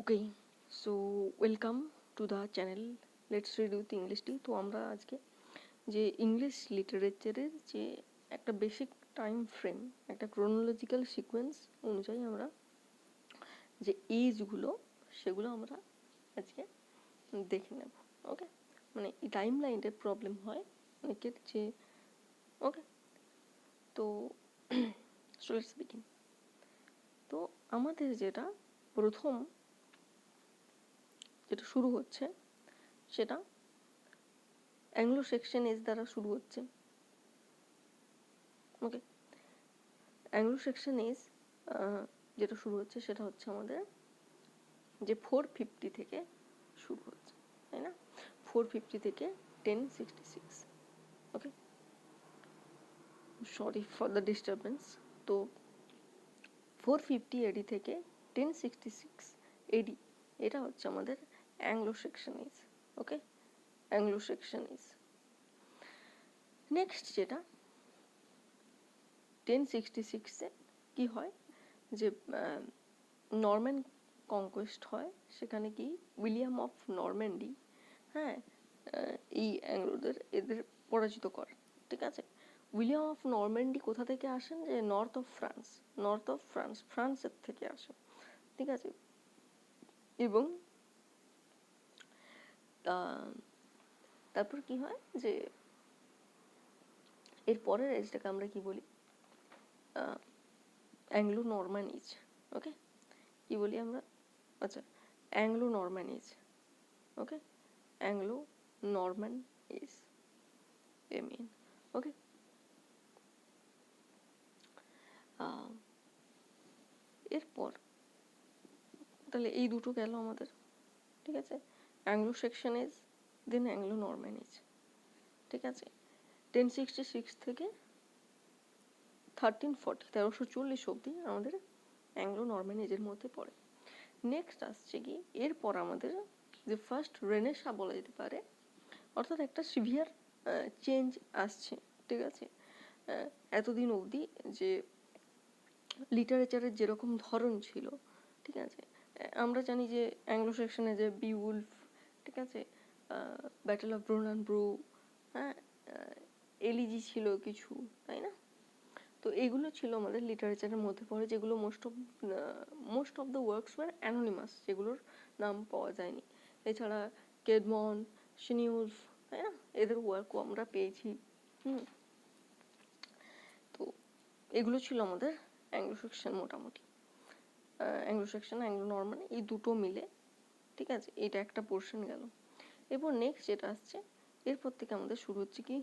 Okay, so welcome to the channel let's read with ইংলিশটি। তো আমরা আজকে যে ইংলিশ লিটারেচারের যে একটা বেসিক টাইম ফ্রেম, একটা ক্রোনোলজিক্যাল সিকোয়েন্স অনুযায়ী আমরা যে এজগুলো সেগুলো আমরা আজকে দেখে নেব। ওকে, মানে এই টাইম লাইনের প্রবলেম হয় অনেকের যে। ওকে, তো লেটস বিগিন। তো আমাদের যেটা প্রথম যেটা শুরু হচ্ছে সেটা অ্যাংলো সেকশন এজ দ্বারা শুরু হচ্ছে। ওকে, অ্যাংলো সেকশন এজ যেটা শুরু হচ্ছে সেটা হচ্ছে আমাদের যে 450 থেকে শুরু হচ্ছে, তাই না? 450 থেকে 1066। ওকে, সরি ফর দ্য ডিস্টারবেন্স। তো 450 এডি থেকে 1066 এডি এটা হচ্ছে আমাদের অ্যাংলো সেকশন এজ। ওকে, অ্যাংলো সেকশন এজ। নেক্সট যেটা 1066-এ কি হয় যে নরম্যান কনকোয়েস্ট হয়, সেখানে কি উইলিয়াম অফ নরম্যান্ডি, হ্যাঁ, এই এদের পরাজিত করে। ঠিক আছে, উইলিয়াম অফ নরম্যান্ডি কোথা থেকে আসেন? যে নর্থ অফ ফ্রান্স, ফ্রান্সের থেকে আসেন। ঠিক আছে, এবং তারপর কি হয় যে এর পরের এজটাকে আমরা কি বলি? Anglo Norman age. ওকে, কি বলি আমরা? আচ্ছা, অ্যাংলো নরম্যান এজ। ওকে, অ্যাংলো নরম্যান এজ, এমএন। ওকে, এরপর তাহলে এই দুটো গেল আমাদের। ঠিক আছে, অ্যাংলো সেকশন এজ, দেন অ্যাংলো নরম্যান এজ। ঠিক আছে, 1066 থেকে 1340 অবধি আমাদের অ্যাংলো নরম্যান এজের মধ্যে পড়ে। নেক্সট আসছে কি, এরপর আমাদের যে ফার্স্ট রেনেসা বলা যেতে পারে, অর্থাৎ একটা সিভিয়ার চেঞ্জ আসছে। ঠিক আছে, এতদিন অবধি যে লিটারেচারের যেরকম ধরন ছিল, ঠিক আছে, আমরা জানি যে অ্যাংলো সেকশনে যে বিউলফ, ঠিক আছে, ব্যাটল অফ ব্রুন ব্রু, হ্যাঁ, এলিজি ছিল কিছু, তাই না? তো এগুলো ছিল আমাদের লিটারেচারের মধ্যে পড়ে, যেগুলো most of the works were anonymous, যেগুলোর নাম পাওয়া যায়নি। এছাড়া কেডমন, শিনিউলফ, তাই না, এদের ওয়ার্কও আমরা পেয়েছি। তো এগুলো ছিল আমাদের অ্যাংলো সেকশন। মোটামুটি অ্যাংলো সেকশন, অ্যাংলো নরম্যান এই দুটো মিলে, ঠিক আছে, এটা একটা পোর্শন গেল। এরপর নেক্সট যেটা আসছে, এরপর থেকে আমাদের শুরু হচ্ছে কি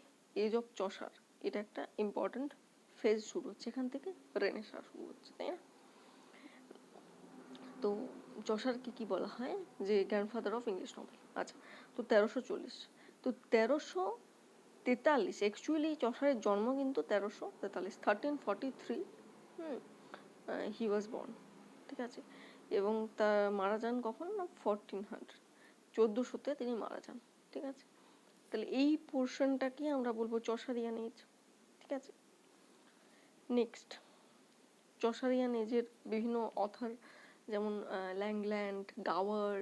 এজ অফ চসার। এটা একটা ইম্পর্টেন্ট ফেজ শুরু হচ্ছে, এখান থেকে রেনেসা শুরু হচ্ছে, তাই না? তো চসারকে কি বলা হয়? যে গ্র্যান্ডফাদার অফ ইংলিশ নভেল। আচ্ছা, তো 1340, তো 1343 অ্যাকচুয়ালি চসারের জন্ম কিন্তু 1343, 1343 হি ওয়াজ বর্ন। ঠিক আছে, এবং তা মারা যান কখন? না 1400, 1400-তে তিনি মারা যান। ঠিক আছে, তাহলে এই পোর্শনটাকে আমরা বলবো চসারিয়ান এজ। ঠিক আছে, নেক্সট চসারিয়ান এজের বিভিন্ন অথার, যেমন ল্যাংল্যান্ড, গাওয়ার,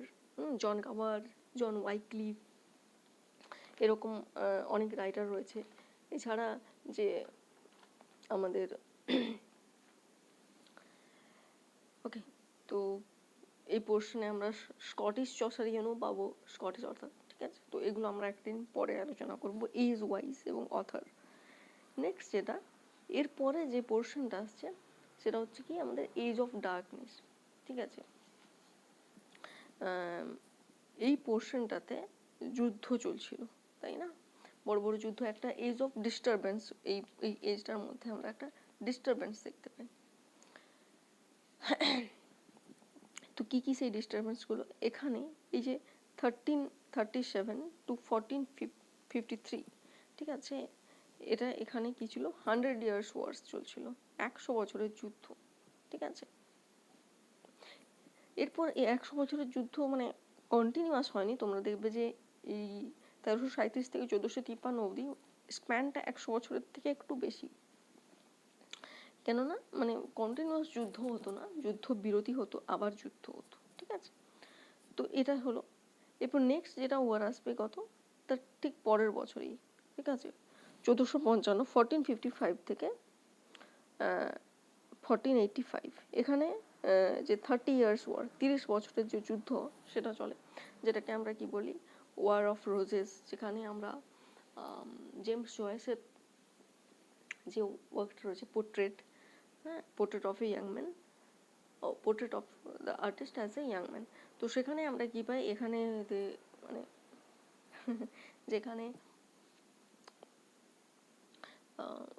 জন গাওয়ার, জন ওয়াইক্লিফ, এরকম অনেক রাইটার রয়েছে। এছাড়া যে আমাদের ওকে, তো এই পোর্শনে আমরা স্কটিশ চসারিয়ানও পাবো, স্কটিশ অথার। ঠিক আছে, তো এগুলো আমরা একদিন পরে আলোচনা করবো এজ ওয়াইজ এবং অথার। নেক্সট যেটা এরপরে যে পোর্শনটা আসছে সেটা হচ্ছে কি আমাদের এজ অফ ডার্কনেস। ঠিক আছে, এই পোর্শনটাতে যুদ্ধ চলছিল, তাই না? বড় বড় যুদ্ধ, একটা এজ অফ ডিস্টারবেন্স। এই এজটার মধ্যে আমরা একটা ডিস্টারবেন্স দেখতে পাই। তো কি কি সেই ডিস্টারবেন্সগুলো? এখানে এই যে 1337 to 1453, ঠিক আছে, এটা এখানে কি ছিল? 100 years ওয়ার্স চলছিল, 100 বছরের যুদ্ধ। ঠিক আছে, এরপর এই 100 বছরের যুদ্ধ মানে কন্টিনিউয়াস হয়নি। তোমরা দেখবে যে এই 1337 থেকে 1453 অবধি স্প্যানটা 100 বছরের থেকে একটু বেশি। কেননা মানে কন্টিনিউয়াস যুদ্ধ হতো না, যুদ্ধ বিরতি হতো, আবার যুদ্ধ হতো। ঠিক আছে, তো এটা হলো। এরপর নেক্সট যেটা ওয়ার আসবে কত, তার ঠিক পরের বছরই, ঠিক আছে, 1455 1455 থেকে 1485, এখানে যে 30 ইয়ার্স ওয়ার, 30 বছরের যে যুদ্ধ সেটা চলে, যেটাকে আমরা কি বলি ওয়ার অফ রোজেস, যেখানে আমরা জেমস জয়েসের যে ওয়ার্কটা রয়েছে পোর্ট্রেট, হ্যাঁ, portrait of a young man, portrait of the artist as a young man, তো সেখানে আমরা কি পাই, এখানে মানে যেখানে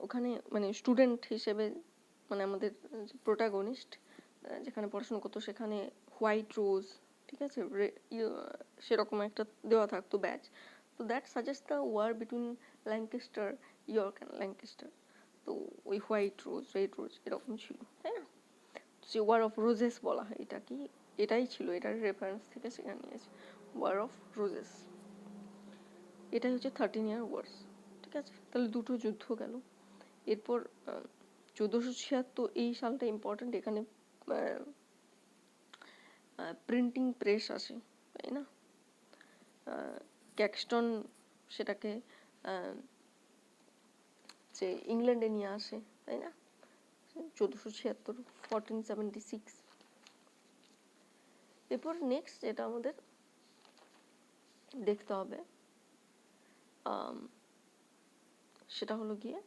ওখানে মানে স্টুডেন্ট হিসেবে মানে আমাদের প্রোটাগনিস্ট যেখানে পড়াশোনা করতো সেখানে হোয়াইট রোজ, ঠিক আছে, সেরকম একটা দেওয়া থাকতো ব্যাচ। তো that suggest the war between Lancaster, York and Lancaster. তো ওই হোয়াইট রোজ, রেড রোজ এরকম ছিল, তাই না? যে ওয়ার অফ রোজেস বলা হয়, এটা কি, এটাই ছিল, এটার রেফারেন্স থেকে সেখানে নিয়েছে ওয়ার অফ রোজেস। এটাই হচ্ছে 13 ইয়ার ওয়ার্স, ঠিক আছে। তাহলে দুটো যুদ্ধ গেল। এরপর 1476 এই সালটা ইম্পর্টেন্ট, এখানে প্রিন্টিং প্রেস আসে, তাই না? ক্যাক্সটন সেটাকে যে ইংল্যান্ডে নিয়ে আসে, তাই না? 1476 1476। এরপর নেক্সট যেটা আমাদের দেখতে হবে সেটা হলো গিয়ে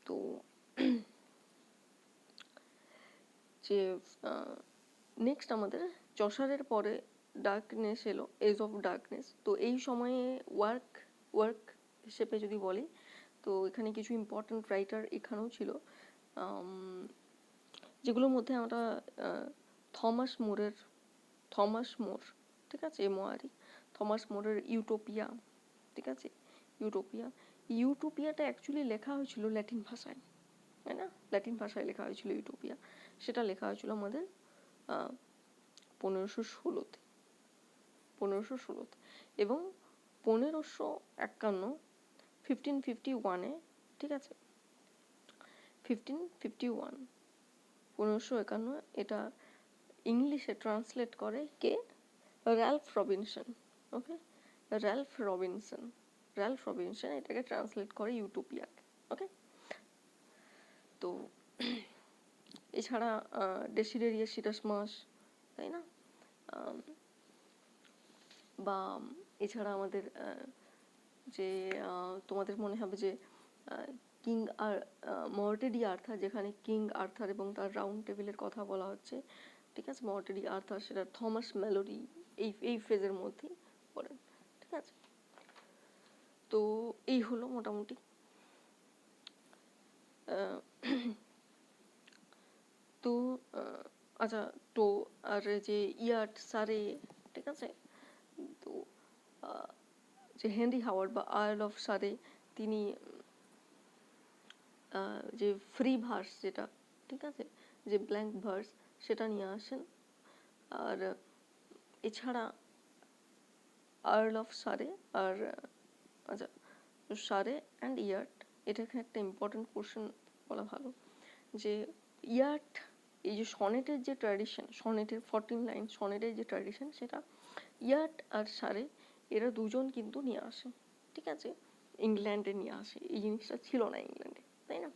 তো যে নেক্সট আমাদের চসারের পরে ডার্কনেস এলো, এজ অফ ডার্কনেস। তো এই সময়ে ওয়ার্ক হিসেবে যদি বলি, তো এখানে কিছু ইম্পর্টেন্ট রাইটার এখানেও ছিল, যেগুলোর মধ্যে আমরা থমাস মোর, ঠিক আছে, MORE, থমাস মোরের ইউটোপিয়া, ঠিক আছে, ইউটোপিয়াটা অ্যাকচুয়ালি লেখা হয়েছিল ল্যাটিন ভাষায়, তাই না? ল্যাটিন ভাষায় লেখা হয়েছিল ইউটোপিয়া। সেটা লেখা হয়েছিল আমাদের 1516-তে, এবং 1551 ঠিক আছে, 1551 এটা ইংলিশে ট্রান্সলেট করে কে, র্যালফ রবিনসন। ওকে, র্যালফ রবিনসন এটাকে ট্রান্সলেট করে ইউটোপিয়াকে। ওকে, তো এছাড়া ডেসিডেরিয়াস সিরাসমাস, তাই না? বা এছাড়া আমাদের যে তোমাদের মনে হবে যে কিং আর মর্টেডি আর্থার, যেখানে কিং আর্থার এবং তার রাউন্ড টেবিলের কথা বলা হচ্ছে, ঠিক আছে, মর্টেডি আর্থার, সেটা থমাস ম্যালোরি এই ফেজের মধ্যেই পড়ে, ঠিক আছে। তো এই হলো মোটামুটি তো আচ্ছা, তো আর যে ইয়ার্ড সারে, ঠিক আছে, তো যে হেনরি হাওয়ার্ড বা আর্ল অফ সারে, তিনি যে ফ্রি ভার্স যেটা, ঠিক আছে, যে ব্ল্যাঙ্ক ভার্স সেটা নিয়ে আসেন। আর এছাড়া আর্ল অফ সারে আর আচ্ছা, সারে অ্যান্ড ইয়ার্ড, এটা এখানে একটা ইম্পর্টেন্ট কোশ্চেন বলা ভালো, যে ইয়ার্ড, এই যে সনেটের যে ট্র্যাডিশন, সনেটের 14 লাইন সনেটের যে ট্র্যাডিশন, সেটা ইয়ার্ড আর সারে এরা দুজন কিন্তু নিয়ে আসে, ঠিক আছে, ইংল্যান্ডে নিয়ে আসে। এই জিনিসটা ছিল না ইংল্যান্ডে, তাই না?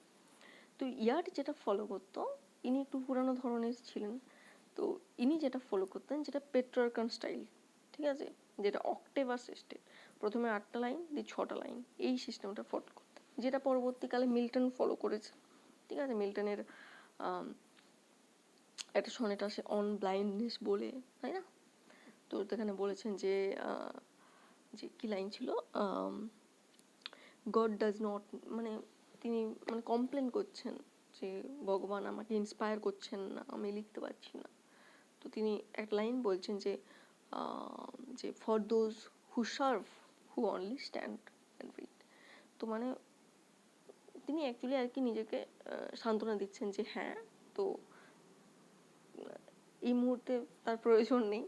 তো ইয়ার্ড যেটা ফলো করতো, ইনি একটু পুরানো ধরনের ছিলেন, তো ইনি যেটা ফলো করতেন, যেটা পেট্রার্কান স্টাইল, ঠিক আছে, যেটা অক্টেভার সিস্টেম, প্রথমে 8টা লাইন দিয়ে 6টা লাইন, এই সিস্টেমটা ফলো করতেন, যেটা পরবর্তীকালে মিল্টন ফলো করেছে, ঠিক আছে। মিল্টনের একটা সনেট আসে অন ব্লাইন্ডনেস বলে, তাই না? তো এখানে বলেছেন যে যে কি লাইন ছিল, গড ডাজ নট, মানে তিনি মানে কমপ্লেন করছেন যে ভগবান আমাকে ইন্সপায়ার করছেন না, আমি লিখতে পারছি না। তো তিনি এক লাইন বলছেন যে যে for those who serve who only stand and read. তো মানে তিনি অ্যাকচুয়ালি আর কি নিজেকে সান্ত্বনা দিচ্ছেন যে হ্যাঁ, তো এই মুহূর্তে তার প্রয়োজন নেই,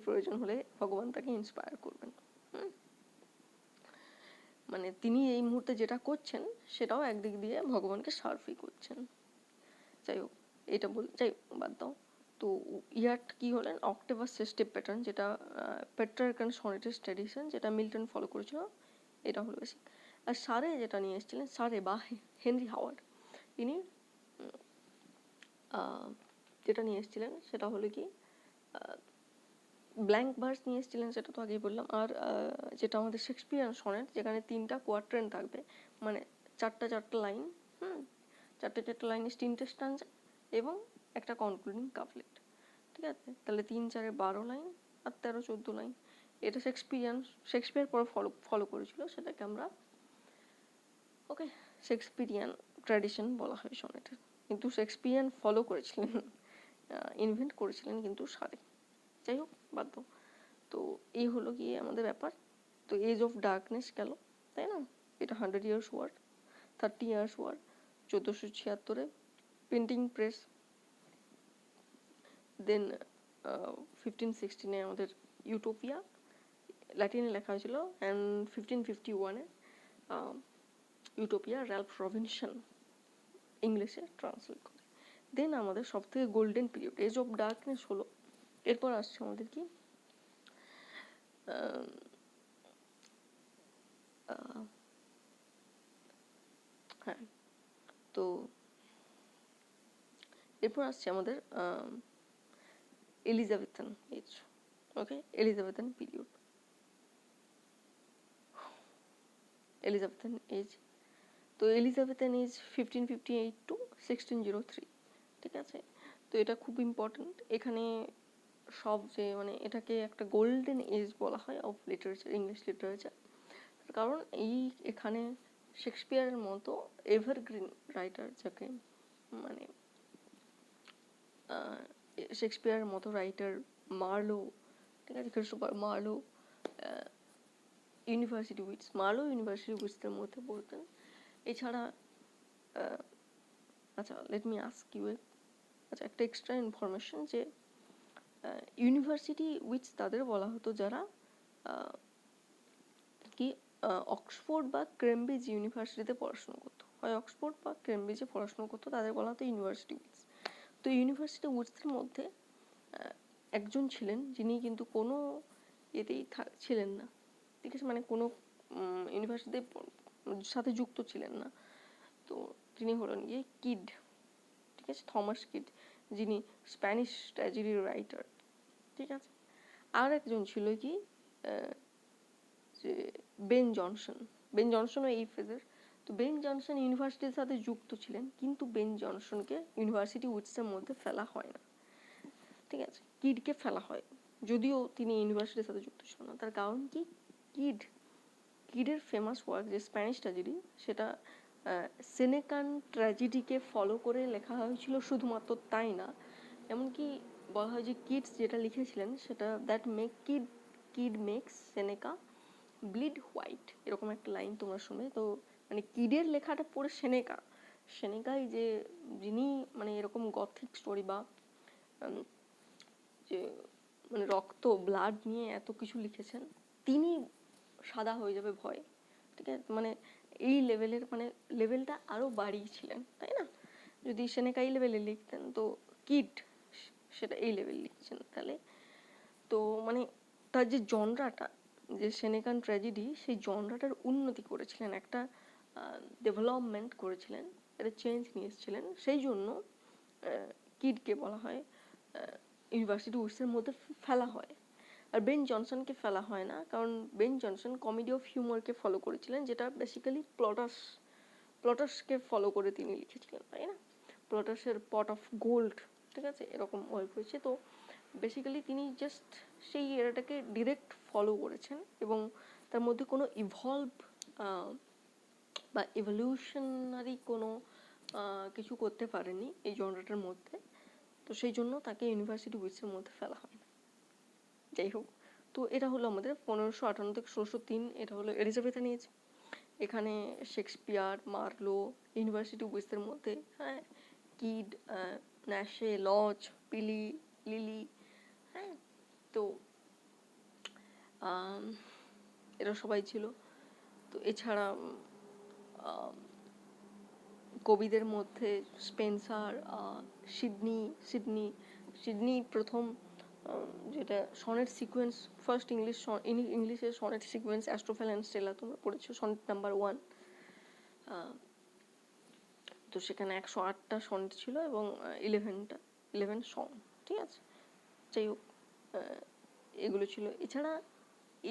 প্রয়োজন হলে ভগবান তাকে ইন্সপায়ার করবেন। মানে তিনি এই মুহূর্তে যেটা করছেন সেটাও একদিক দিয়ে ভগবানকে সার্ভই করছেন। যাই হোক, এটা যাই বাদ দাও। তো ইয়াট কি হলেন অক্টেভাস সিস্টেম প্যাটার্ন, যেটা পেট্রার্কান সনেটের ট্র্যাডিশন, যেটা মিল্টন ফলো করেছিল, এটা হলো বেসিক। আর সারে যেটা নিয়ে এসেছিলেন, সারে বা হেনরি হাওয়ার্ড, ইনি যেটা নিয়ে এসেছিলেন সেটা হলো কি ব্ল্যাঙ্ক ভার্স নিয়ে এসেছিলেন, সেটা তো আগেই বললাম। আর যেটা আমাদের শেক্সপিয়ার সনেট, যেখানে 3টা কোয়ার্ট্রেন থাকবে, মানে 4টা লাইন, চারটে লাইনে 3টে স্ট্যান্জা এবং একটা কনক্লুডিং কাপলেট। ঠিক আছে, তাহলে 3 4 12 লাইন আর 13 14 লাইন। এটা শেক্সপিয়ার পরে ফলো করেছিল, সেটাকে আমরা ওকে শেক্সপিয়ারিয়ান ট্র্যাডিশন বলা হয় সনেটের। কিন্তু শেক্সপিয়ার ফলো করেছিলেন, ইনভেন্ট করেছিলেন কিন্তু সারে। যাই হোক, বাধ্য। তো এই হলো গিয়ে আমাদের ব্যাপার। তো এজ অফ ডার্কনেস গেল, তাই না? এটা 100 ইয়ার্স ওয়ার, 30 ইয়ার্স ওয়ার 1476-এ প্রিন্টিং প্রেস। দেন 1516-এ আমাদের ইউটোপিয়া, ল্যাটিনে লেখা হয়েছিল, অ্যান্ড 1551-এ ইউটোপিয়া র্যালফ রবিনসন ইংলিশে ট্রান্সলেট করে। দেন আমাদের সব থেকে golden period age of darkness হলো। এরপর আসছে আমাদের কি হ্যাঁ, তো এরপর আসছে আমাদের এলিজাবেথান এজ। ওকে, এলিজাবেথান পিরিয়ড, এলিজাবেথান এজ। তো এলিজাবেথান এজ 1558 টু 1603। ঠিক আছে, তো এটা খুব ইম্পর্টেন্ট। এখানে সব যে মানে এটাকে একটা গোল্ডেন এজ বলা হয় অফ লিটারেচার, ইংলিশ লিটারেচার। কারণ এখানে শেক্সপিয়ারের মতো এভারগ্রিন রাইটার, যাকে মানে শেক্সপিয়ারের মতো রাইটার, মার্লো, ঠিক আছে, ক্রিস্টোফার মার্লো, ইউনিভার্সিটি উইটসদের মধ্যে পড়তেন। এছাড়া আচ্ছা, লেট মি আস্ক ইউ আচ্ছা একটা এক্সট্রা ইনফরমেশন, যে ইউনিভার্সিটি উইটস তাদের বলা হতো যারা কি অক্সফোর্ড বা কেমব্রিজ ইউনিভার্সিটিতে পড়াশোনা করতো, হয় অক্সফোর্ড বা কেমব্রিজে পড়াশোনা করতো, তাদের বলা হতো ইউনিভার্সিটি উইটস। তো ইউনিভার্সিটি উইটসের মধ্যে একজন ছিলেন যিনি কিন্তু কোনো এতেই ছিলেন না, ঠিক আছে, মানে কোনো ইউনিভার্সিটির সাথে যুক্ত ছিলেন না। তো তিনি হলেন গিয়ে কিড, ঠিক আছে, থমাস কিড, যিনি স্প্যানিশ ট্র্যাজেডি রাইটার। ঠিক আছে, আর একজন ছিল কি যে বেন জনসনও এই ফেজের। তো বেন জনসন ইউনিভার্সিটির সাথে যুক্ত ছিলেন, কিন্তু বেন জনসনকে ইউনিভার্সিটি উইটসের মধ্যে ফেলা হয় না। ঠিক আছে, কিডকে ফেলা হয়, যদিও তিনি ইউনিভার্সিটির সাথে যুক্ত ছিল না। তার কারণ কি, কিডের ফেমাস ওয়ার্ক যে স্প্যানিশ ট্র্যাজেডি, সেটা সেনেকান ট্র্যাজেডিকে ফলো করে লেখা হয়েছিল শুধুমাত্র তাই না, এমনকি বলা হয় যে কিডস যেটা লিখেছিলেন সেটা that kid makes Seneca bleed white, এরকম একটা লাইন তোমরা শুনে। তো মানে কিডের লেখাটা পড়ে সেনেকাই যে যিনি মানে এরকম গথিক স্টোরি বা যে মানে রক্ত ব্লাড নিয়ে এত কিছু লিখেছেন, তিনি সাদা হয়ে যাবে ভয়। ঠিক আছে, মানে এই লেভেলের, মানে লেভেলটা আরো বাড়িয়েছিলেন, তাই না? যদি সেনেকা এই লেভেলে লিখতেন, তো কিড সেটা এই লেভেল লিখছেন তাহলে। তো মানে তার যে জনরাটা, যে সেনেকান ট্র্যাজেডি, সেই জনরাটার উন্নতি করেছিলেন, একটা ডেভেলপমেন্ট করেছিলেন, একটা চেঞ্জ নিয়ে এসেছিলেন। সেই জন্য কিডকে বলা হয় ইউনিভার্সিটি উইটসের মধ্যে ফেলা হয়। আর বেন জনসনকে ফেলা হয় না, কারণ বেন জনসন কমেডি অফ হিউমারকে ফলো করেছিলেন, যেটা বেসিক্যালি প্লটাসকে ফলো করে তিনি লিখেছিলেন, তাই না? প্লটাসের পট অফ গোল্ড, ঠিক আছে, এরকম ওয়ার্ক হয়েছে। তো বেসিক্যালি তিনি জাস্ট সেই এরাটাকে ডিরেক্ট ফলো করেছেন, এবং তার মধ্যে কোনো ইভলভ বা ইভলিউশনারি কোনো কিছু করতে পারেনি এই জনরাটার মধ্যে। তো সেই জন্য তাকে ইউনিভার্সিটি উইটসের মধ্যে ফেলা হয় না। যাই হোক, তো এটা হলো আমাদের 1558 থেকে 1603, এটা হলো এলিজাবেথান এজ। এখানে শেক্সপিয়ার, মার্লো, ইউনিভার্সিটি উইটসের মধ্যে, হ্যাঁ, কিড, ন্যাশে, লজ, লিলি, হ্যাঁ, তো এরা সবাই ছিল। তো এছাড়া কবিদের মধ্যে স্পেন্সার, সিডনি প্রথম যেটা সনেট সিকোয়েন্স, ফার্স্ট ইংলিশে sonnet sequence Astrophel and Stella তোমরা পড়েছো, সনেট নাম্বার 1। তো সেখানে 108টা সনেট ছিল এবং 11 সং, ঠিক আছে। যাই হোক, এগুলো ছিল। এছাড়া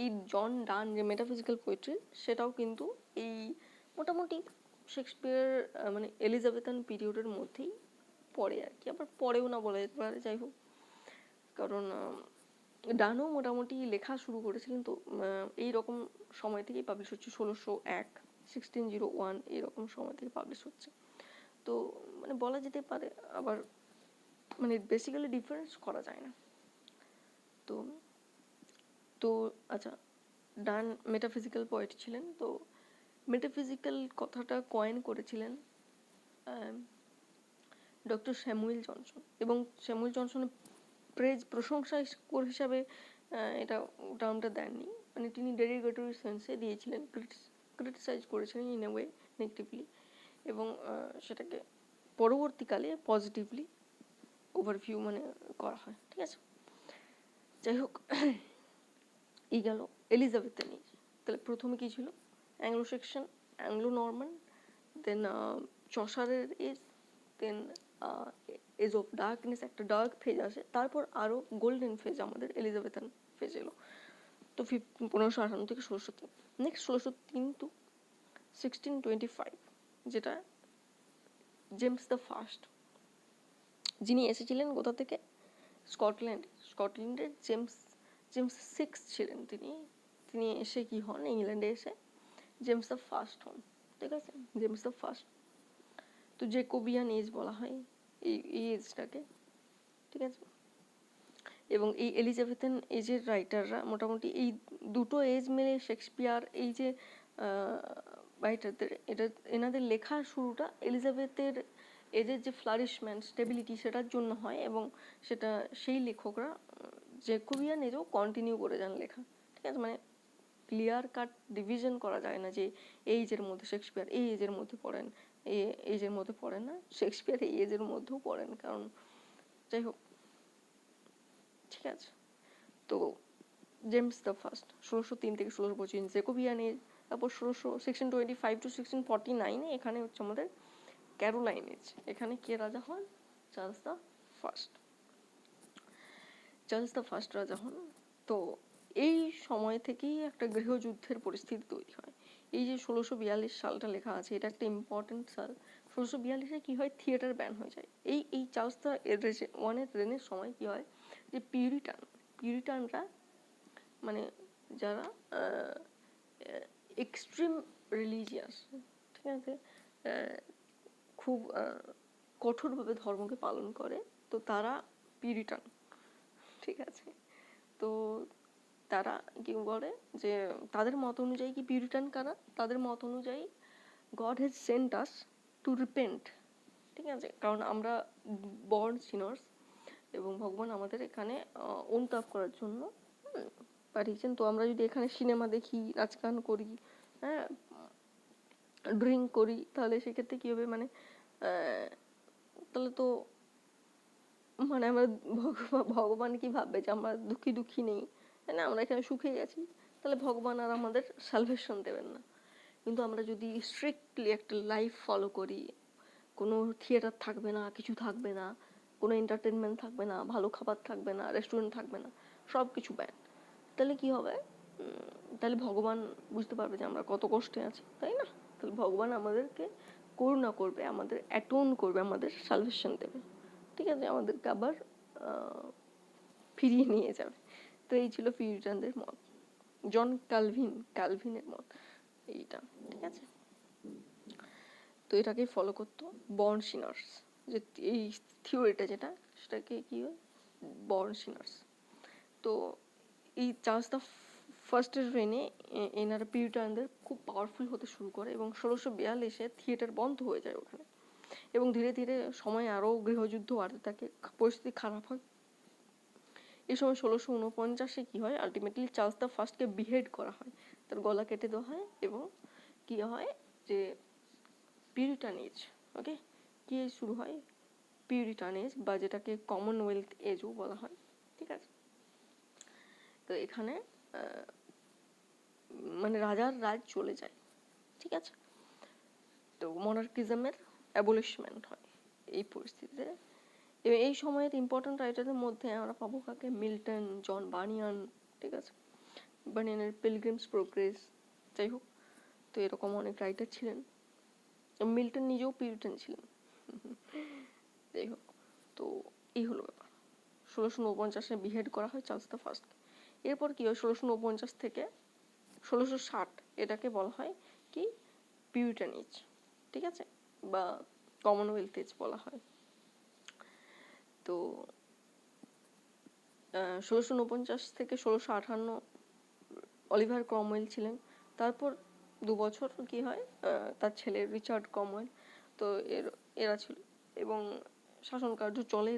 এই জন ডান যে মেটাফিজিক্যাল পোয়েট্রি, সেটাও কিন্তু এই মোটামুটি শেক্সপিয়ার মানে এলিজাবেথান পিরিয়ডের মধ্যেই পড়ে আর কি, আবার পড়েও না বলা যেতে পারে। যাই হোক, কারণ ডানও মোটামুটি লেখা শুরু করেছিলেন, তো এইরকম সময় থেকেই পাবলিশ হচ্ছে, 1601, 1601 এরকম সময় থেকে পাবলিশ হচ্ছে। তো মানে বলা যেতে পারে, আবার মানে বেসিক্যালি ডিফারেন্স করা যায় না। তো তো আচ্ছা, ডান মেটাফিজিক্যাল পোয়েট ছিলেন। তো মেটাফিজিক্যাল কথাটা কয়েন করেছিলেন ডক্টর স্যামুয়েল জনসন, এবং স্যামুয়েল জনসনের প্রশংসা হিসাবে এটা টার্মটা দেননি, মানে তিনি ডেরিগেটরি সেন্সে দিয়েছিলেন, ক্রিটিসাইজ করেছিলেন ইন এ ওয়ে নেগেটিভলি, এবং সেটাকে পরবর্তীকালে পজিটিভলি ওভারভিউ মানে করা হয়, ঠিক আছে। যাই হোক, এই গেল এলিজাবেথেন এজ। তাহলে প্রথমে কি ছিল? Anglo Saxon, Anglo Norman, then চসারের age, then age of darkness, একটা ডার্ক ফেজ আসে, তারপর আরও গোল্ডেন ফেজ আমাদের এলিজাবেথান ফেজ এলো। তো 1558 থেকে 1603, নেক্সট 1603 টু 1625, যেটা জেমস দ্য ফার্স্ট, যিনি এসেছিলেন কোথা থেকে? স্কটল্যান্ডের জেমস 6 ছিলেন তিনি এসে কি হন? ইংল্যান্ডে এসে জেমস দ্য ফার্স্ট হন, ঠিক আছে, জেমস দ্য ফার্স্ট। তো জেকোবিয়ান এজ বলা হয় এই এজটাকে, ঠিক আছে। এবং এই এলিজাবেথেন এজের রাইটাররা মোটামুটি এই দুটো এজ মিলে শেক্সপিয়ার, এই যে রাইটারদের, এনাদের লেখার শুরুটা এলিজাবেথের এজের যে ফ্লারিশমেন্ট, স্টেবিলিটি, সেটার জন্য হয়, এবং সেটা সেই লেখকরা জেকোবিয়ান এজও কন্টিনিউ করে যান লেখা, ঠিক আছে। মানে ক্লিয়ার কাট ডিভিশন করা যায় না যে এই এজের মধ্যে শেক্সপিয়ার এই এজের মধ্যে পড়েন, এই এজের মধ্যে পড়েন না, শেক্সপিয়ার এই এজের মধ্যেও পড়েন, কারণ যাই হোক, ঠিক আছে। তো জেমস দ্য ফার্স্ট 1603 থেকে 1625 জেকোবিয়ান এজ, তারপর 1625 টু 1649 এখানে হচ্ছে আমাদের ক্যারোলাইন এজ। এখানে কে রাজা হন? চার্লস দ্য ফার্স্ট রাজা হন। তো এই সময় থেকেই একটা গৃহযুদ্ধের পরিস্থিতি তৈরি হয়। এই যে 1642 সালটা লেখা আছে, এটা একটা ইম্পর্টেন্ট সাল। 1642-এ কি হয়? থিয়েটার ব্যান হয়ে যায়। এই চার্লস দ্য ওয়ানের রেনের সময় কি হয়, যে পিউরিটানরা মানে যারা এক্সট্রিম রিলিজিয়াস, ঠিক আছে, খুব কঠোরভাবে ধর্মকে পালন করে, তো তারা পিউরিটান, ঠিক আছে। তো তারা কি বলে যে তাদের মত অনুযায়ী, কি পিউরিটান কারা? তাদের মত অনুযায়ী god has Saint us to repent, ঠিক আছে, কারণ আমরা বর্ন সিনার্স, এবং ভগবান আমাদের এখানে অনুতাপ করার জন্য পাঠিয়েছেন। তো আমরা যদি এখানে সিনেমা দেখি, নাচ গান করি, হ্যাঁ, ড্রিঙ্ক করি, তাহলে সেক্ষেত্রে কি হবে? মানে তাহলে তো মানে আমরা ভগবান কি ভাববে যে আমরা দুঃখী নেই, তাই না, আমরা এখানে সুখে গেছি, তাহলে ভগবান আর আমাদের সালভেশন দেবেন না। কিন্তু আমরা যদি স্ট্রিক্টলি একটা লাইফ ফলো করি, কোনো থিয়েটার থাকবে না, কিছু থাকবে না, কোনো এন্টারটেনমেন্ট থাকবে না, ভালো খাবার থাকবে না, রেস্টুরেন্ট থাকবে না, সব কিছু ব্যান, তাহলে কি হবে? তাহলে ভগবান বুঝতে পারবে যে আমরা কত কষ্টে আছি, তাই না? তাহলে ভগবান আমাদেরকে করুণা করবে, আমাদের অ্যাটোন করবে, আমাদের সালভেশন দেবে, ঠিক আছে, আমাদেরকে আবার ফিরিয়ে নিয়ে যাবে। তো এই ছিল পিউরিটানদের মত, জন ক্যালভিনের মত এইটা, ঠিক আছে। তো এটাকে ফলো করতো বর্ন সিনার্স, যে এই থিওরিটা যেটা, সেটাকে কি হয়? Born Sinners. তো এই চার্লস দ্য ফার্স্টের রেনে এনারা পিউরিটানদের খুব পাওয়ারফুল হতে শুরু করে, এবং 1642-এ থিয়েটার বন্ধ হয়ে যায় ওখানে, এবং ধীরে ধীরে সময় আরও গৃহযুদ্ধ বাড়তে থাকে, পরিস্থিতি খারাপ হয়। এই সময় 1649-এ কি হয়? আলটিমেটলি চার্লস দ্য ফার্স্টকে বিহেড করা হয়, তার গলা কেটে দেওয়া হয়, এবং কি হয় যে পিউরিটান এজ, ওকে, কি এজ শুরু হয়, পিউরিটান এজ, বা যেটাকে কমনওয়েলথ এজও বলা হয়, ঠিক আছে। তো এখানে মানে রাজার রাজ চলে যায়, ঠিক আছে। তো মনার্কিজমের অ্যাবলিশমেন্ট হয় এই পরিস্থিতিতে। এবং এই সময়ের ইম্পর্টেন্ট রাইটারদের মধ্যে আমরা পাবো কাকে, মিল্টন, জন বানিয়ান, ঠিক আছে, বানিয়ানের পিলগ্রিমস প্রোগ্রেস, যাই হোক। তো এরকম অনেক রাইটার ছিলেন, মিল্টন নিজেও পিউরিটান ছিলেন, যাই হোক। তো এই হলো ব্যাপার। 1649 বিহেড করা হয় চার্লস দ্য ফার্স্ট। এরপর কি হয়, 1649 থেকে 1660 এটাকে বলা হয় কি, পিউরিটান এজ, ঠিক আছে, বা কমনওয়েলথ এজ বলা হয়। তো 1649 থেকে 1658 অলিভার ক্রমওয়েল ছিলেন। তারপর 2 বছর কি হয়, তার ছেলে রিচার্ড ক্রমওয়েল, তো এরা ছিল, এবং শাসন কার্য চলে।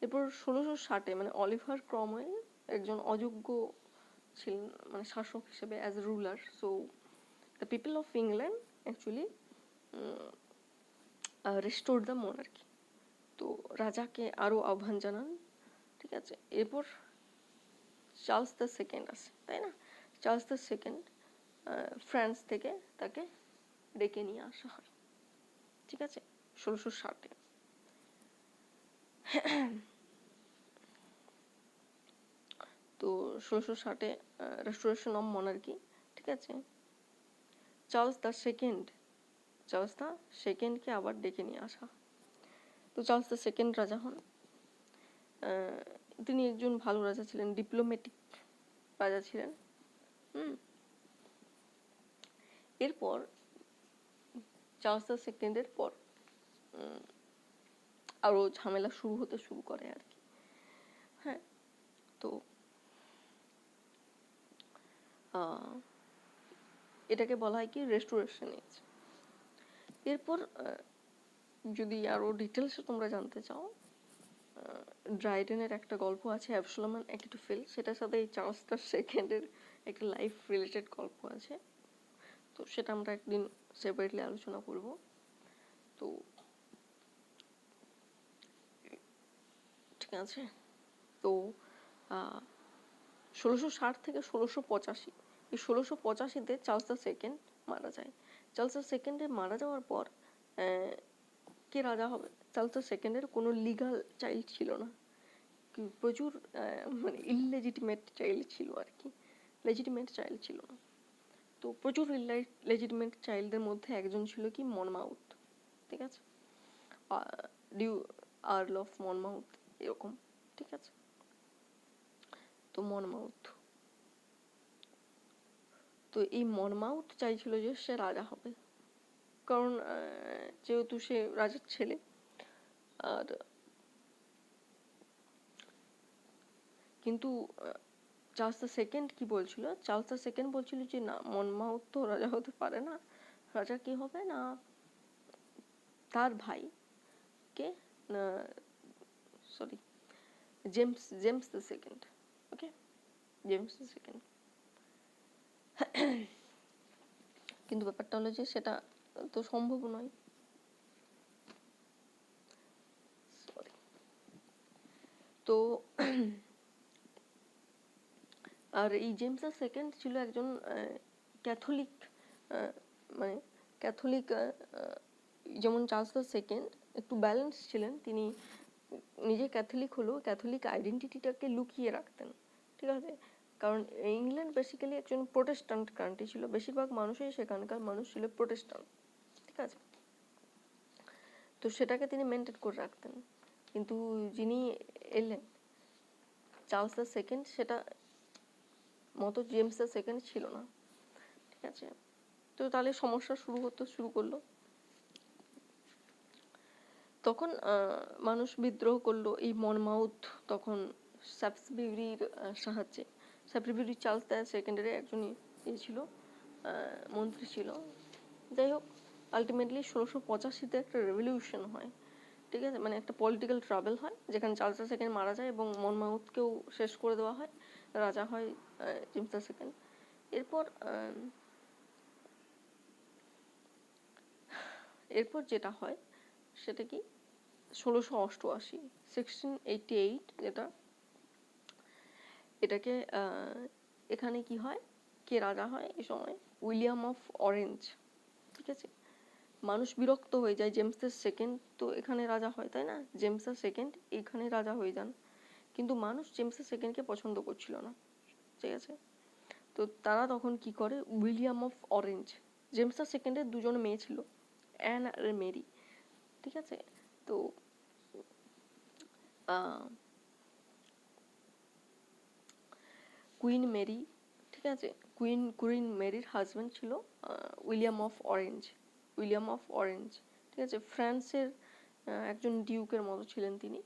এরপর 1660 মানে অলিভার ক্রমওয়েল একজন অযোগ্য ছিলেন মানে শাসক হিসেবে, as a ruler. So the people of England actually restore the monarchy. তো রাজাকে আরও আহ্বান জানান, ঠিক আছে। এরপর চার্লস দ্য সেকেন্ড আসে, তাই না। চার্লস দ্য সেকেন্ড ফ্রান্স থেকে তাকে ডেকে নিয়ে আসা হয়, ঠিক আছে, 1660। তো 1660 রেস্টোরেশন অফ মনার্কি, ঠিক আছে। চার্লস দ্য সেকেন্ডকে আবার ডেকে নিয়ে আসা। তো চার্লস দ্য সেকেন্ড রাজা হন। তিনি একজন ভালো রাজা ছিলেন, ডিপ্লোম্যাটিক রাজা ছিলেন। এরপর চার্লস দ্য সেকেন্ডের পর আরো ঝামেলা শুরু করে আর কি। হ্যাঁ, তো এটাকে বলা হয় কি, রেস্টোরেশন এজ। এরপর যদি আরো ডিটেলসে তোমরা জানতে চাও, ড্রাইডেনের একটা গল্প আছে, অ্যাবসলম অ্যান্ড অ্যাকিটোফেল, সেটার সাথে এই চার্লস দ্য সেকেন্ডের একটা লাইফ রিলেটেড গল্প আছে। তো সেটা আমরা একদিন সেপারেটলি আলোচনা করব। তো ঠিক আছে। তো 1660 থেকে 1685, এই 1685-তে চার্লস দ্য সেকেন্ড মারা যায়। চার্লস দ্য সেকেন্ডের মারা যাওয়ার পর কে রাজা হবে, চার্লস দ্য সেকেন্ডের কোনো লিগাল চাইল্ড ছিল না, প্রচুর মানে ইললেজিটিমেট চাইল্ড ছিল আর কি, লেজিটিমেট চাইল্ড ছিল না। তো প্রচুর লেজিটিমেট চাইল্ডদের মধ্যে একজন ছিল কি, মনমাউথ, ঠিক আছে, আর্ল অফ মনমাউথ এরকম, ঠিক আছে। তো মনমাউথ, তো এই মনমাউথ চাইছিল যে সে রাজা হবে, কারণ যেহেতু সে রাজার ছেলে। আর কিন্তু চার্লস দ্য সেকেন্ড কি বলছিল, চার্লস দ্য সেকেন্ড বলছিল যে না, মনমাউথ তো রাজা হতে পারে না, রাজা কি হবে না, তার ভাই কে, sorry, James the second, okay, James the second. কিন্তু ব্যাপারটা হলো যে সেটা তো সম্ভব নয়। তো আর এই জেমস দ্য সেকেন্ড ছিল একজন ক্যাথলিক, মানে ক্যাথলিক, যেমন চার্লস দ্য সেকেন্ড একটু ব্যালেন্স ছিলেন, তিনি নিজে ক্যাথলিক হলেও ক্যাথলিক আইডেন্টিটিটাকে লুকিয়ে রাখতেন, ঠিক আছে। কারণ ইংল্যান্ড বেসিক্যালি একজন প্রোটেস্ট্যান্ট কান্ট্রি ছিল, বেশিরভাগ মানুষই সেখানকার মানুষ ছিল প্রোটেস্ট্যান্ট, ঠিক আছে। তো সেটাকে তিনি মেনটেন করে রাখতেন। কিন্তু যিনি এলেন চার্লস দ্য সেকেন্ড, সেটা মতো জেমস দ্য সেকেন্ড ছিল না, ঠিক আছে। তো তাহলে সমস্যা শুরু করলো। তখন মানুষ বিদ্রোহ করলো, এই মনমাউথ তখন স্যাপসবিউরির সাহায্যে, স্যাপসবিউরি চার্লস দ্য সেকেন্ডের একজন ছিল, মন্ত্রী ছিল। যাই হোক, আলটিমেটলি 1685-তে একটা রেভলিউশন হয়, ঠিক আছে, মানে একটা পলিটিক্যাল ট্রাভেল হয়, যেখানে চার্লস দ্য সেকেন্ড মারা যায় এবং মনমাউথকেও শেষ করে দেওয়া হয়, রাজা হয় জেমস দ্য সেকেন্ড। এরপর এরপর যেটা হয় সেটা কি 1688 1688 যেটা, এটাকে এখানে কি হয়, কে রাজা হয় এই সময়, উইলিয়াম অফ অরেঞ্জ। ঠিক আছে, মানুষ বিরক্ত হয়ে যায়, জেমস সেকেন্ড তো এখানে রাজা হয় তাই না, জেমস সেকেন্ড এখানে রাজা হয়ে যান, কিন্তু মানুষ জেমস সেকেন্ডকে পছন্দ করছিল না। ঠিক আছে, তো তারা তখন কি করে, উইলিয়াম অফ অরেঞ্জ, জেমস সেকেন্ডের দুজন মেয়ে ছিল, অ্যান আর মেরি। ঠিক আছে, তো কুইন মেরি, ঠিক আছে, কুইন মেরির হাজব্যান্ড ছিল William of orange, William of orange. ঠিক আছে, ফ্রান্সের একজন ডিউকের মতো ছিলেন তিনি,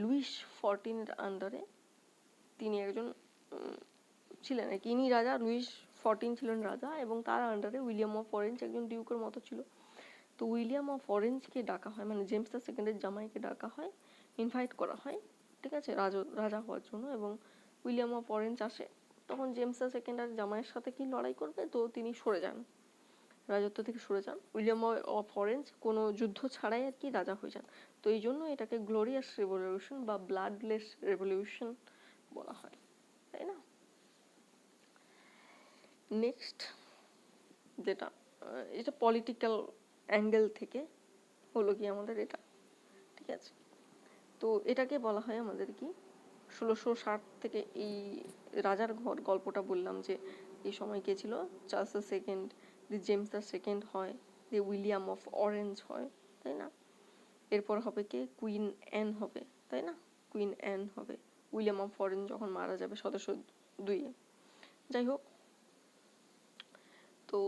লুইস 14 আন্ডারে তিনি একজন ছিলেন, ইনি রাজা, লুইস 14 ছিলেন রাজা, এবং তার আন্ডারে উইলিয়াম অফ অরেঞ্জ একজন ডিউকের মতো ছিল। তো উইলিয়াম অফ অরেঞ্জকে ডাকা হয়, মানে জেমস সেকেন্ডের জামাইকে ডাকা হয়, ইনভাইট করা হয়, ঠিক আছে, রাজা হওয়ার জন্য, এবং উইলিয়াম অফ অরেঞ্জ আসে। তখন জেমস সেকেন্ড আর জামাইয়ের সাথে কি লড়াই করবে, তো তিনি সরে যান, রাজত্ব থেকে সরে যান। উইলিয়াম অফ অরেঞ্জ কোনো যুদ্ধ ছাড়াই আর কি রাজা হয়ে যান। তো এই জন্য এটাকে গ্লোরিয়াস রেভলিউশন বা ব্লাডলেস রেভলিউশন বলা হয়, তাই না। নেক্সট যেটা, এটা পলিটিক্যাল অ্যাঙ্গেল থেকে হলো কি আমাদের এটা, ঠিক আছে, তো এটাকে বলা হয় আমাদের কি 1660 থেকে এই রাজার ঘর গল্পটা বললাম যে এই সময় কে ছিল, চার্লস সেকেন্ড, দি জেমস সেকেন্ড হয়, দি উইলিয়াম অফ অরেঞ্জ হয়, তাই না। এরপর হবে কে, কুইন অ্যান হবে, তাই না, কুইন অ্যান হবে, উইলিয়াম অফ অরেঞ্জ যখন মারা যাবে 1702। যাই হোক, তো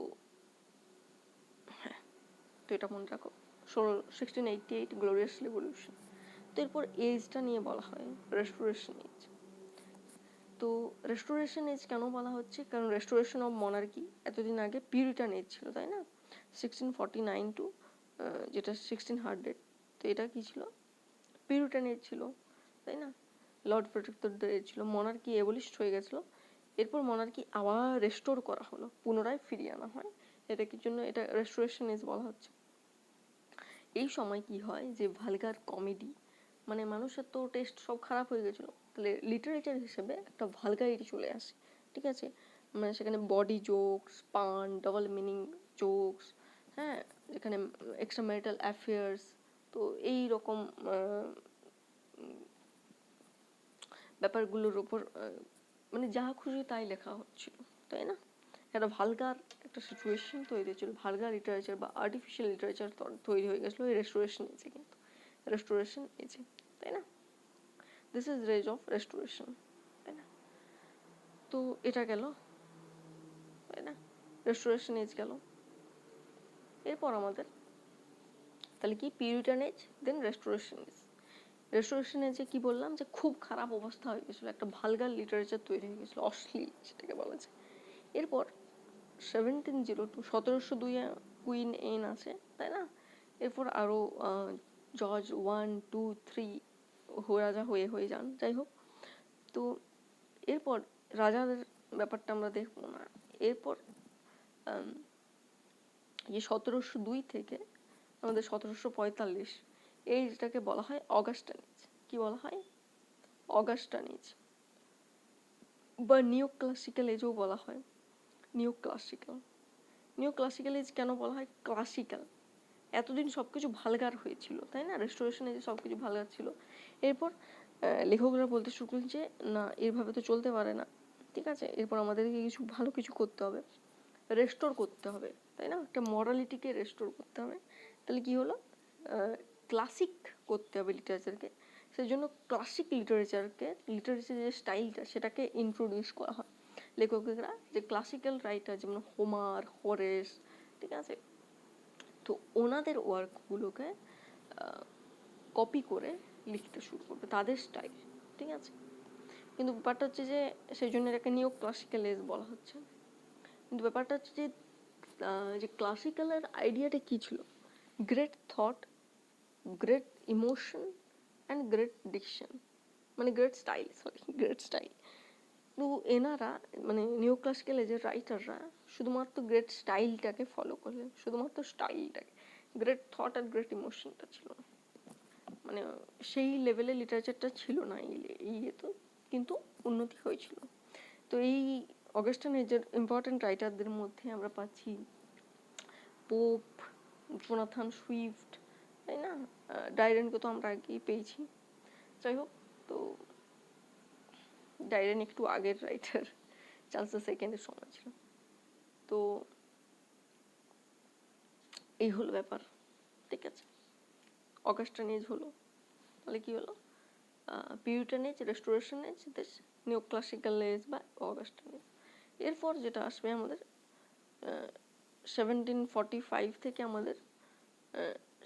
হ্যাঁ, তো এটা মনে রাখো, 1688 গ্লোরিয়াস রেভলিউশন। তো এরপর এজটা নিয়ে বলা হয় রেস্টোরেশন এজ। তো রেস্টোরেশন এজ কেন বলা হচ্ছে, কারণ রেস্টোরেশন অফ মনার্কি এতদিন আগে পিউরিটান এজ ছিল, তাই না, 1649 টু যেটা 1600, তো এটা কি ছিল, পিউরিটান এজ ছিল, তাই না, লর্ড প্রোটেক্টরদের এজ ছিল, মনার্কি এবলিশড হয়ে গেছিলো, এরপর মনার্কি আবার রেস্টোর করা হলো, পুনরায় ফিরিয়ে আনা হয়, এটা কি জন্য, এটা রেস্টোরেশন এজ বলা হচ্ছে। এই সময় কি হয় যে ভালগার কমেডি, মানে মানুষের তো টেস্ট সব খারাপ হয়ে গেছিলো, তাহলে লিটারেচার হিসেবে একটা ভালগারিটি চলে আসে, ঠিক আছে, মানে সেখানে বডি জোকস, পান, ডাবল মিনিং জোকস, হ্যাঁ, যেখানে এক্সট্রা ম্যারিটাল অ্যাফেয়ার্স, তো এই রকম ব্যাপারগুলোর উপর মানে যা খুশি তাই লেখা হচ্ছিল, তাই না, একটা ভালগার একটা সিচুয়েশন তৈরি হয়েছিল, ভালগার লিটারেচার বা আর্টিফিশিয়াল লিটারেচার তৈরি হয়ে গেছিলো এই রেস্টোরেশন এজে, কিন্তু রেস্টোরেশন এজে, তাই না, this is age of restoration, তাই না। তো এটা গেল, তাই না, রেস্টোরেশন এজ গেল। এরপর আমাদের তাহলে কি, পিউরিটান এজ, দেন রেস্টোরেশন এজ। রেস্টোরেশন এজে কি বললাম, যে খুব খারাপ অবস্থা হয়ে গেছিলো, একটা ভালগার লিটারেচার তৈরি হয়ে গেছিলো, অশ্লীল সেটাকে বলা যায়। এরপর 1702 1702 কুইন এন আছে, তাই না, এরপর আরও জর্জ 1, 2, 3 রাজা হয়ে যান, যাই হোক। তো এরপর রাজাদের ব্যাপারটা আমরা দেখবো না, এরপর যে 1702 থেকে আমাদের 1745 এইটাকে বলা হয় অগাস্টান এজ। কি বলা হয়, অগাস্টান এজ বা নিও ক্লাসিক্যাল এজও বলা হয়, নিও ক্লাসিক্যাল এজ কেন বলা হয়, ক্লাসিক্যাল, এতদিন সবকিছু ভালগার হয়েছিল, তাই না, রেস্টোরেশন এজে সবকিছু ভালগার ছিল। এরপর লেখকরা বলতে শুরু করলেন যে না, এভাবে তো চলতে পারে না, ঠিক আছে, এরপর আমাদেরকে কিছু ভালো কিছু করতে হবে, রেস্টোর করতে হবে, তাই না, একটা মরালিটিকে রেস্টোর করতে হবে। তাহলে কি হলো, ক্লাসিক করতে হবে লিটারেচারকে, সেই জন্য ক্লাসিক লিটারেচার যে স্টাইলটা সেটাকে ইন্ট্রোডিউস করা হয় লেখকেরা, যে ক্লাসিক্যাল রাইটার যেমন হোমার, হরেস, ঠিক আছে, তো ওনাদের ওয়ার্কগুলোকে কপি করে লিখতে শুরু করবে, তাদের স্টাইল, ঠিক আছে। কিন্তু ব্যাপারটা হচ্ছে যে সেই জন্য এটাকে নিও ক্লাসিক্যাল এজ বলা হচ্ছে। কিন্তু ব্যাপারটা হচ্ছে যে ক্লাসিক্যালের আইডিয়াটা কী ছিল, great thought, great emotion and great diction, মানে গ্রেট স্টাইল। তো এনারা মানে নিও ক্লাসিক্যাল এজের রাইটাররা শুধুমাত্র গ্রেট স্টাইলটাকে ফলো করলেন, শুধুমাত্র স্টাইলটাকে, গ্রেট থট আর গ্রেট ইমোশনটা ছিল না, মানে সেই লেভেলে লিটারেচারটা ছিল না এই তো, কিন্তু উন্নতি হয়েছিল। তো এই অগাস্টিন এজের ইম্পর্টেন্ট রাইটারদের মধ্যে আমরা পাচ্ছি পোপ, জোনাথন সুইফট, তাই না, ডাইরেনকে তো আমরা আগেই পেয়েছি। যাই হোক, তো ডাইরেন একটু আগের রাইটার, চার্লস সেকেন্ডের সময় ছিল। তো এই হলো ব্যাপার, ঠিক আছে। অগাস্টিন এজ হলো, তাহলে কি হলো, Puritan age, restoration age, neo classical age বা অগাস্টিন এজ। এরপর যেটা আসবে আমাদের 1745 থেকে আমাদের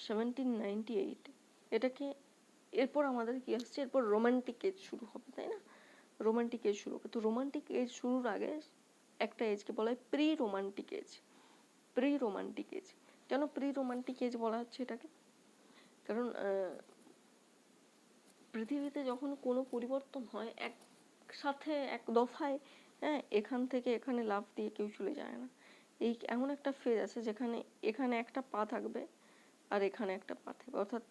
1798, এটাকে, এরপর আমাদের কি আসছে, এরপর রোমান্টিক এজ শুরু হবে, তাই না, রোমান্টিক এজ শুরু হবে। তো রোমান্টিক এজ শুরুর আগে একটা এজকে বলা হয় pre romantic age. Pre romantic age, কেন প্রি রোমান্টিক এজ বলা হচ্ছে এটাকে, কারণ পৃথিবীতে যখন কোনো পরিবর্তন হয় একসাথে এক দফায়, হ্যাঁ, এখান থেকে এখানে লাফ দিয়ে কেউ চলে যায় না। এই এমন একটা ফেজ আছে যেখানে এখানে একটা পা থাকবে আর এখানে একটা পা থাকবে, অর্থাৎ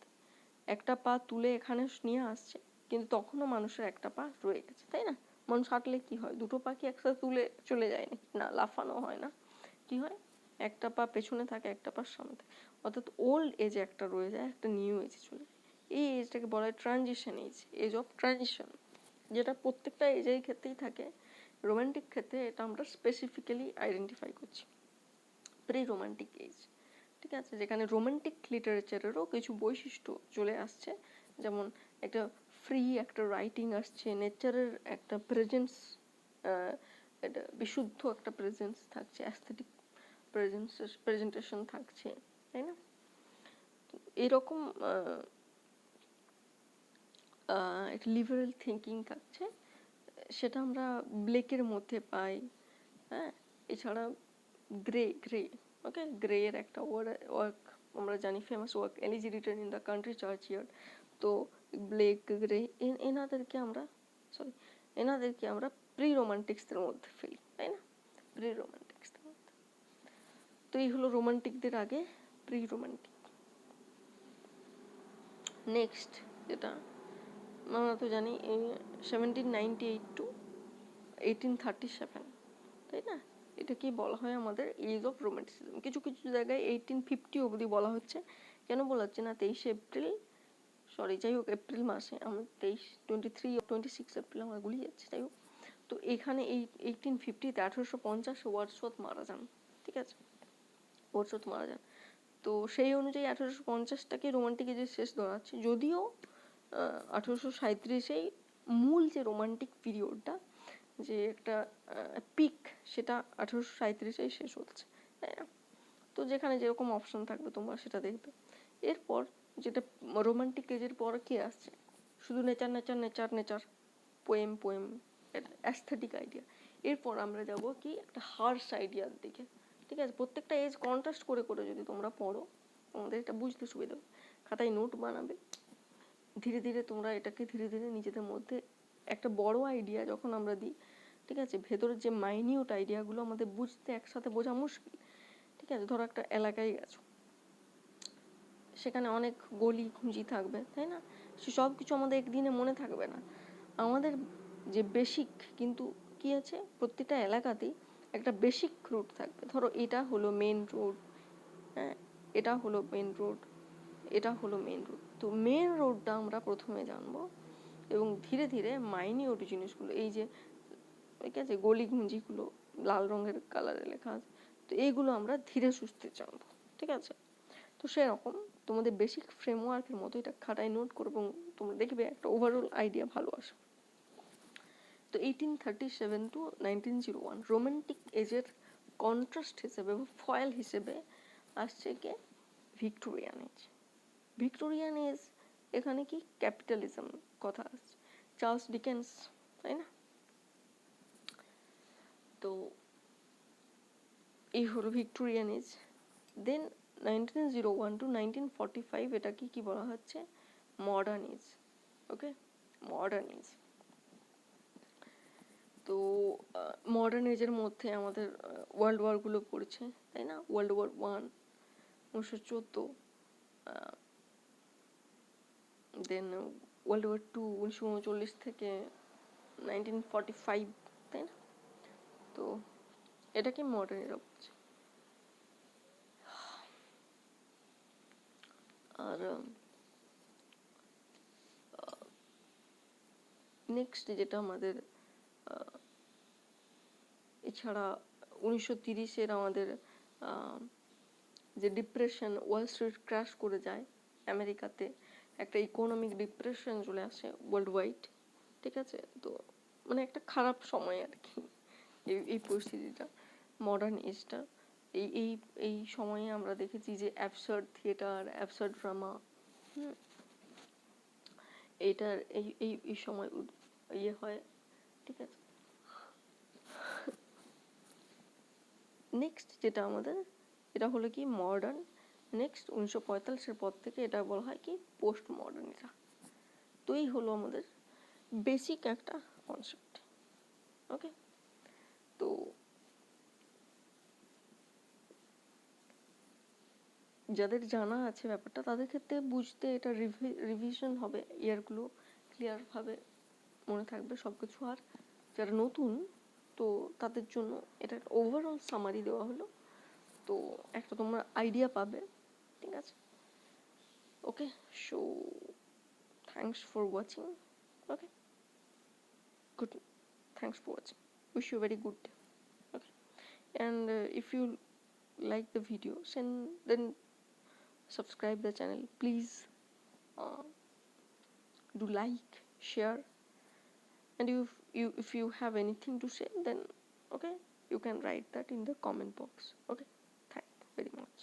একটা পা তুলে এখানে নিয়ে আসছে, কিন্তু তখনও মানুষের একটা পা রয়ে গেছে, তাই না। মানুষ হাঁটলে কি হয়, দুটো পা কি একসাথে তুলে চলে যায় না, লাফানো হয় না, কি হয়, একটা পা পেছনে থাকে, একটা পা সামনে থাকে, অর্থাৎ ওল্ড এজে একটা রয়ে যায়, একটা নিউ এজে চলে যায়। এই এজটাকে বলা হয় transition age, age of transition, যেটা প্রত্যেকটা এজের ক্ষেত্রেই থাকে। রোমান্টিক ক্ষেত্রে এটা আমরা স্পেসিফিক্যালি আইডেন্টিফাই করছি, প্রি রোমান্টিক এজ, ঠিক আছে, যেখানে রোমান্টিক লিটারেচারেরও কিছু বৈশিষ্ট্য চলে আসছে, যেমন একটা ফ্রি একটা রাইটিং আসছে, নেচারের একটা প্রেজেন্স, এটা বিশুদ্ধ একটা প্রেজেন্স থাকছে, অ্যাস্থেটিক প্রেজেন্টেশন থাকছে, তাই না। এরকম একটা লিবারেল থিঙ্কিং থাকছে, সেটা আমরা ব্লেকের মধ্যে পাই, হ্যাঁ। এছাড়া গ্রে, ওকে, গ্রে এর একটা ওয়ার্ক আমরা জানি, famous work, elegy written in the country churchyard. তো ব্লেক, গ্রে, এনাদেরকে আমরা প্রি রোমান্টিক্সদের মধ্যে ফেলি, তাই না, প্রি রোমান্টিক্সদের মধ্যে। তো এই হলো রোমান্টিকদের আগে প্রি রোমান্টিক। নেক্সট যেটা আমরা তো জানি 1798 to 1837, তাই না, এটা কি বলা হয় আমাদের এজ অফ রোমান্টিসিজম। কিছু কিছু জায়গায় 1850 অবধি বলা হচ্ছে, কেন বলা হচ্ছে না, 23 এপ্রিল, যাই হোক, এপ্রিল মাসে আমরা 26 এপ্রিল আমার গুলিয়ে যাচ্ছে, যাই হোক। তো এখানে এই 1850-তে 1850 ওয়ার্ডসওয়ার্থ মারা যান, ঠিক আছে, ওয়ার্ডসওয়ার্থ মারা যান। তো সেই অনুযায়ী 1850টাকে রোমান্টিক এজের শেষ ধরা হচ্ছে, যদিও 1837-এই মূল যে রোমান্টিক পিরিয়ডটা, যে একটা পিক, সেটা 1837-এই শেষ হচ্ছে, তাই না। তো যেখানে যেরকম অপশন থাকবে তোমরা সেটা দেখবে। এরপর যেটা রোমান্টিক এজের পর কি আসছে, শুধু নেচার, পোয়েম, অ্যাস্থেটিক আইডিয়া। এরপর আমরা যাব কি একটা হার্শ আইডিয়ার দিকে, ঠিক আছে। প্রত্যেকটা এজ কন্ট্রাস্ট করে করে যদি তোমরা পড়ো, তোমাদের এটা বুঝতে সুবিধা হবে। খাতায় নোট বানাবে, ধীরে ধীরে তোমরা এটাকে ধীরে ধীরে নিজেদের মধ্যে একটা বড় আইডিয়া যখন আমরা দিই, ঠিক আছে, ভেতরের যে মাইনিউট আইডিয়াগুলো আমাদের বুঝতে, একসাথে বোঝা মুশকিল, ঠিক আছে। ধরো একটা এলাকায় গেছো, সেখানে অনেক গলি খুঁজি থাকবে, তাই না, সে সব কিছু আমাদের একদিনে মনে থাকবে না। আমাদের যে বেসিক, কিন্তু কি আছে, প্রত্যেকটা এলাকাতেই একটা বেসিক রুট থাকবে। ধরো এটা হলো মেন রোড, হ্যাঁ, এটা হলো মেন রোড, এটা হলো মেন রোড। তো মেন রোডটা আমরা প্রথমে জানবো, এবং ধীরে ধীরে মাইনিউট জিনিসগুলো, এই যে ঠিক আছে গলি গুঞ্জিগুলো লাল রঙের কালারে লেখা আছে, তো এইগুলো আমরা ধীরে সুস্থে জানবো, ঠিক আছে। তো সেরকম তোমাদের বেসিক ফ্রেমওয়ার্কের মতো এটা খাতায় নোট করো, এবং তোমরা দেখবে একটা ওভারঅল আইডিয়া ভালো আসবে। তো 1837 to 1901 রোমান্টিক এজের কন্ট্রাস্ট হিসেবে বা ফয়েল হিসেবে আসছে কে, ভিক্টোরিয়ান এজ। ভিক্টোরিয়ান এজ, এখানে কি ক্যাপিটালিজম কথা আসছে, চার্লস ডিকেন্স, তাই না। তো এই হলো ভিক্টোরিয়ান এজ। দেন 1901 to 1945 এটাকে কি বলা হচ্ছে, মডার্ন এজ, ওকে, মডার্ন এজ। তো মডার্ন এজের মধ্যে আমাদের ওয়ার্ল্ড ওয়ারগুলো পড়েছে, তাই না? ওয়ার্ল্ড ওয়ার 1 1914, দেন ওয়ার্ল্ড ওয়ার 2 1939 থেকে 1945, তাই না? তো এটাকে মডার্ন এরা বলছে। আর নেক্সট যেটা আমাদের এছাড়া 1930-এর আমাদের যে ডিপ্রেশন, ওয়াল স্ট্রিট ক্র্যাশ করে যায় আমেরিকাতে, একটা ইকোনমিক ডিপ্রেশন চলে আসে ওয়ার্ল্ড ওয়াইড, ঠিক আছে? তো মানে একটা খারাপ সময় আর কি এই পরিস্থিতিটা, মডার্ন এজটা। এই এই এই সময়ে আমরা দেখেছি যে অ্যাবসার্ড থিয়েটার, অ্যাবসার্ড ড্রামা, এইটার এই এই এই সময় ইয়ে হয়, ঠিক আছে? নেক্সট যেটা আমাদের, এটা হলো কি মডার্ন। নেক্সট 1945-এর পর থেকে এটা বলা হয় কি পোস্ট মডার্ন এরা। তো এই হলো আমাদের বেসিক একটা কনসেপ্ট। ওকে, তো যাদের জানা আছে ব্যাপারটা তাদের ক্ষেত্রে বুঝতে এটা রিভিশন হবে, ইয়ারগুলো ক্লিয়ারভাবে মনে থাকবে সব কিছু। আর যারা নতুন তো তাদের জন্য এটা ওভারঅল সামারি দেওয়া হলো, তো একটা তোমরা আইডিয়া পাবে, ঠিক আছে? Okay, so thanks for watching. Okay, good, thanks for watching, wish you a very good day. Okay, and if you like the video, then subscribe the channel, please. Do like, share, and if you have anything to say, then okay, you can write that in the comment box. Okay, thank you very much.